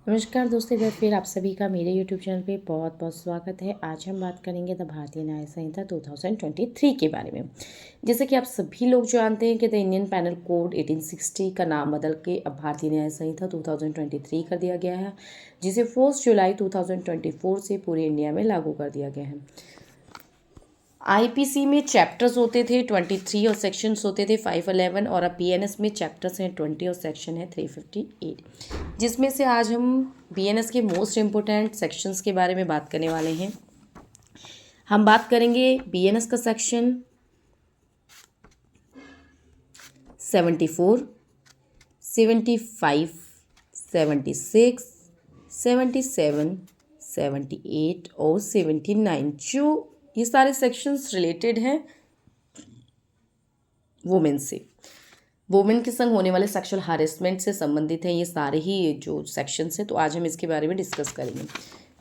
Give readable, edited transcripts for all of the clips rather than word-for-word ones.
नमस्कार दोस्तों, एक बार फिर आप सभी का मेरे यूट्यूब चैनल पे बहुत बहुत स्वागत है। आज हम बात करेंगे द भारतीय न्याय संहिता 2023 के बारे में। जैसे कि आप सभी लोग जानते हैं कि द इंडियन पैनल कोड 1860 का नाम बदल के अब भारतीय न्याय संहिता 2023 कर दिया गया है, जिसे 1 जुलाई 2024 से पूरे इंडिया में लागू कर दिया गया है। आईपीसी में चैप्टर्स होते थे 23 और सेक्शंस होते थे 511, और अब बीएनएस में चैप्टर्स हैं 20 और सेक्शन है 358, जिसमें से आज हम बीएनएस के मोस्ट इम्पोर्टेंट सेक्शंस के बारे में बात करने वाले हैं। हम बात करेंगे बीएनएस का सेक्शन 74, 75, 76, 77, 78 और 79, जो ये सारे सेक्शंस रिलेटेड हैं वुमेन से। वुमेन के संग होने वाले सेक्सुअल हारेसमेंट से संबंधित है ये सारे ही जो सेक्शंस हैं, तो आज हम इसके बारे में डिस्कस करेंगे।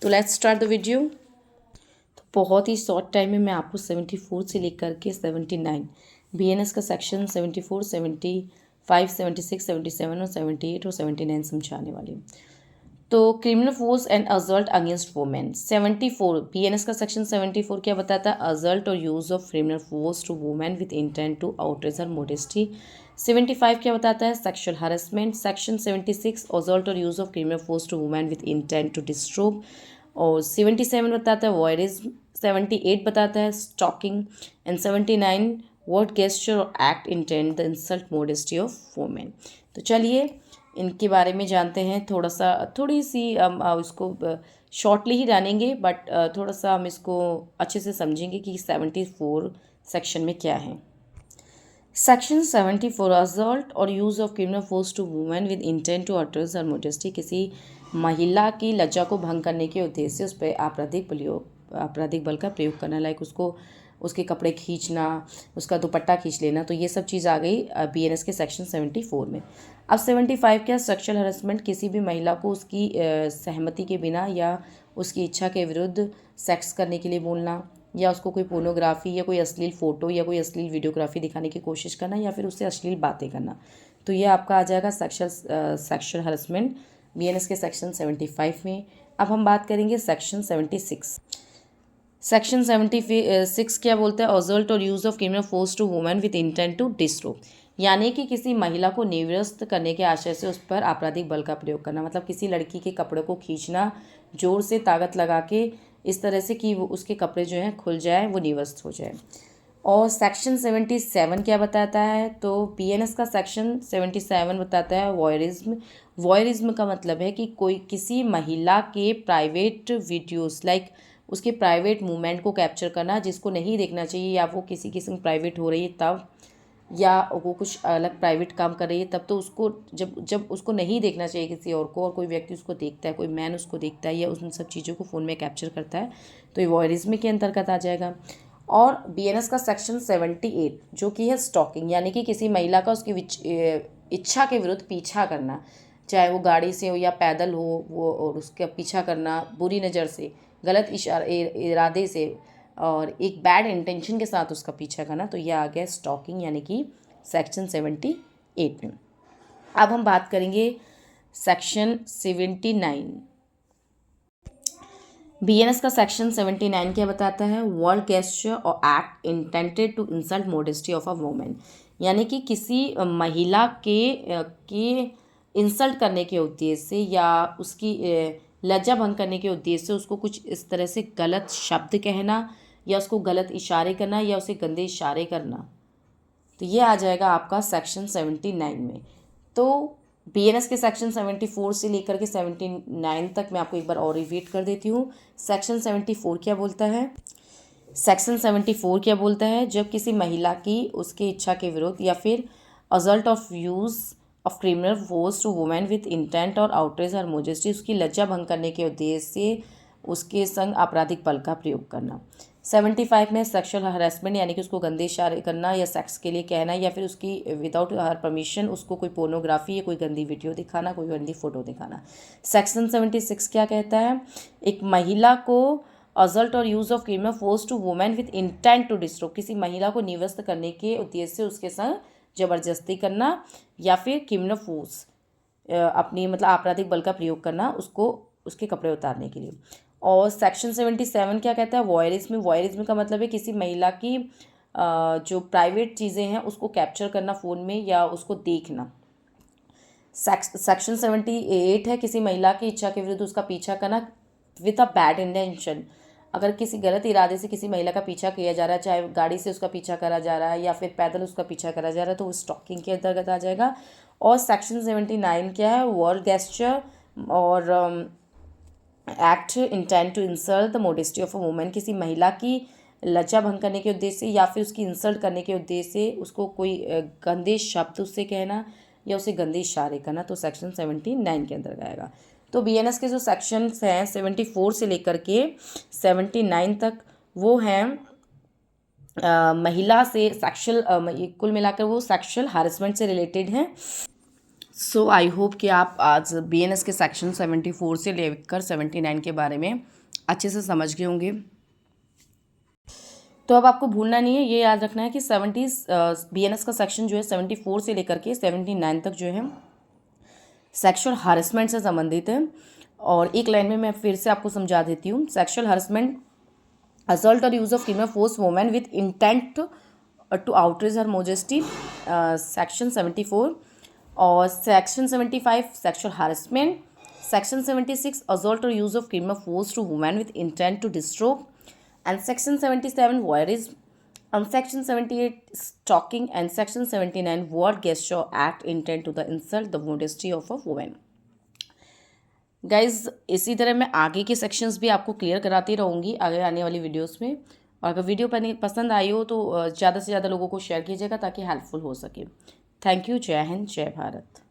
तो लेट्स स्टार्ट द वीडियो। तो बहुत ही शॉर्ट टाइम में मैं आपको 74 से लेकर के 79 बीएनएस का सेक्शन 74, 75, 76, 77 और 78 और 79 समझाने वाली हूँ। तो criminal force and assault against women 74 BNS का सेक्शन 74 क्या बताता है? Assault or use of criminal force to women with intent to outrage her modesty. 75 क्या बताता है? Sexual harassment. Section 76 assault or use of criminal force to women with intent to disturb. और 77 बताता है वॉयरिज्म। 78 बताता है stalking. And 79 word gesture or act intent the insult modesty of women. तो चलिए इनके बारे में जानते हैं। थोड़ी सी हम इसको शॉर्टली ही जानेंगे, बट थोड़ा सा हम इसको अच्छे से समझेंगे कि 74 सेक्शन में क्या है। Section 74 assault or use of criminal force to women with intent to outrage her modesty, किसी महिला की लज्जा को भंग करने के उद्देश्य से उस पर आपराधिक बल का प्रयोग करना, लाइक उसको उसके कपड़े खींचना, उसका दुपट्टा खींच लेना। तो ये सब चीज़ आ गई बीएनएस के सेक्शन 74 में। अब 75 क्या? सेक्सुअल हरासमेंट, किसी भी महिला को उसकी सहमति के बिना या उसकी इच्छा के विरुद्ध सेक्स करने के लिए बोलना, या उसको कोई पोर्नोग्राफी या कोई अश्लील फ़ोटो या कोई अश्लील वीडियोग्राफी दिखाने की कोशिश करना, या फिर उससे अश्लील बातें करना। तो ये आपका आ जाएगा सेक्सुअल हरासमेंट बीएनएस के सेक्शन 75 में। अब हम बात करेंगे सेक्शन 76। सेक्शन 76 क्या बोलता है? Assault or use of criminal force to women with intent to disturb, यानी कि किसी महिला को निवृत्त करने के आशय से उस पर आपराधिक बल का प्रयोग करना। मतलब किसी लड़की के कपड़े को खींचना जोर से, ताकत लगा के, इस तरह से कि वो उसके कपड़े जो हैं खुल जाए, वो निवस्त हो जाए। और सेक्शन 77 क्या बताता है? तो बीएनएस का सेक्शन 77 बताता है वॉयरिज्म। वॉयरिज्म का मतलब है कि कोई किसी महिला के प्राइवेट वीडियोस, लाइक उसके प्राइवेट मूवमेंट को कैप्चर करना जिसको नहीं देखना चाहिए, या वो किसी संग प्राइवेट हो रही है तब, या वो कुछ अलग प्राइवेट काम कर रही है तब, तो उसको जब जब उसको नहीं देखना चाहिए किसी और को, और कोई व्यक्ति उसको देखता है, कोई मैन उसको देखता है या उन सब चीज़ों को फ़ोन में कैप्चर करता है, तो ये वॉयरिज्म के अंतर्गत आ जाएगा। और बीएनएस का सेक्शन 78 जो कि है स्टॉकिंग, यानी कि किसी महिला का उसकी इच्छा के विरुद्ध पीछा करना, चाहे वो गाड़ी से हो या पैदल हो, वो और उसका पीछा करना बुरी नज़र से, गलत इरादे से, और एक बैड इंटेंशन के साथ उसका पीछा करना। तो यह आ गया स्टॉकिंग, यानी कि सेक्शन 78 में। अब हम बात करेंगे सेक्शन 79। बीएनएस का सेक्शन 79 क्या बताता है? Word gesture or act intended to insult modesty of a women, यानी कि किसी महिला के इंसल्ट करने के उद्देश्य से या उसकी लज्जा भंग करने के उद्देश्य से उसको कुछ इस तरह से गलत शब्द कहना, या उसको गलत इशारे करना, या उसे गंदे इशारे करना। तो ये आ जाएगा आपका सेक्शन 79 में। तो बीएनएस के सेक्शन 74 से लेकर के 79 तक मैं आपको एक बार और रिपीट कर देती हूँ। सेक्शन 74 क्या बोलता है? सेक्शन 74 क्या बोलता है? जब किसी महिला की उसकी इच्छा के विरुद्ध या फिर assault of use of criminal force to women with intent or outrage her modesty, उसकी लज्जा भंग करने के उद्देश्य से उसके संग आपराधिक बल का प्रयोग करना। 75 में सेक्सुअल हरासमेंट, यानी कि उसको गंदे इशारे करना या सेक्स के लिए कहना, या फिर उसकी विदाउट हर परमिशन उसको कोई पोर्नोग्राफी या कोई गंदी वीडियो दिखाना, कोई गंदी फोटो दिखाना। सेक्शन 76 क्या कहता है? एक महिला को assault or use of criminal force to women with intent to disturb, किसी महिला को निवस्त करने के उद्देश्य से उसके संग जबरदस्ती करना, या फिर क्रिमिनल फोर्स अपनी मतलब आपराधिक बल का प्रयोग करना उसको उसके कपड़े उतारने के लिए। और सेक्शन 77 क्या कहता है, वॉयरिज्म। वॉयरिज्म का मतलब है किसी महिला की जो प्राइवेट चीज़ें हैं उसको कैप्चर करना फ़ोन में या उसको देखना। सेक्शन 78 है किसी महिला की इच्छा के विरुद्ध उसका पीछा करना विथ अ बैड इंटेंशन। अगर किसी गलत इरादे से किसी महिला का पीछा किया जा रहा है, चाहे गाड़ी से उसका पीछा करा जा रहा है या फिर पैदल उसका पीछा करा जा रहा है, तो वो स्टॉकिंग के अंतर्गत आ जाएगा। और सेक्शन 79 क्या है, word gesture or act intent to insult the modesty of a women. किसी महिला की लज्जा भंग करने के उद्देश्य से या फिर उसकी इंसल्ट करने के उद्देश्य से उसको कोई गंदे शब्द उससे कहना या उसे गंदे इशारे करना, तो सेक्शन 79 के अंदर आएगा। तो बीएनएस के जो सेक्शंस हैं 74 से लेकर के 79 तक वो हैं महिला से सेक्शुअल, कुल मिलाकर वो सेक्शुअल हारेसमेंट से रिलेटेड हैं। सो आई होप कि आप आज बीएनएस के सेक्शन 74 से लेकर 79 के बारे में अच्छे से समझ गए होंगे। तो अब आपको भूलना नहीं है, ये याद रखना है कि बीएनएस का सेक्शन जो है 74 से लेकर के 79 तक जो है सेक्सुअल हारेसमेंट से संबंधित है। और एक लाइन में मैं फिर से आपको समझा देती हूँ। सेक्सुअल हारेसमेंट, असॉल्ट और use of criminal force women with intent to outrage her modesty, section 74। और section 75 sexual harassment, section 76 assault और use of criminal force to women with intent to disturb, and section 77 voyeurism, and section 78 stalking, and section 79 word gesture act intent to the insult the modesty of a woman। Guys इसी तरह मैं आगे के sections भी आपको clear कराती रहूँगी आगे आने वाली वीडियोस में। और अगर वीडियो पसंद आई हो तो ज़्यादा से ज़्यादा लोगों को शेयर कीजिएगा ताकि हेल्पफुल हो सके। Thank you. जय हिंद, जय भारत।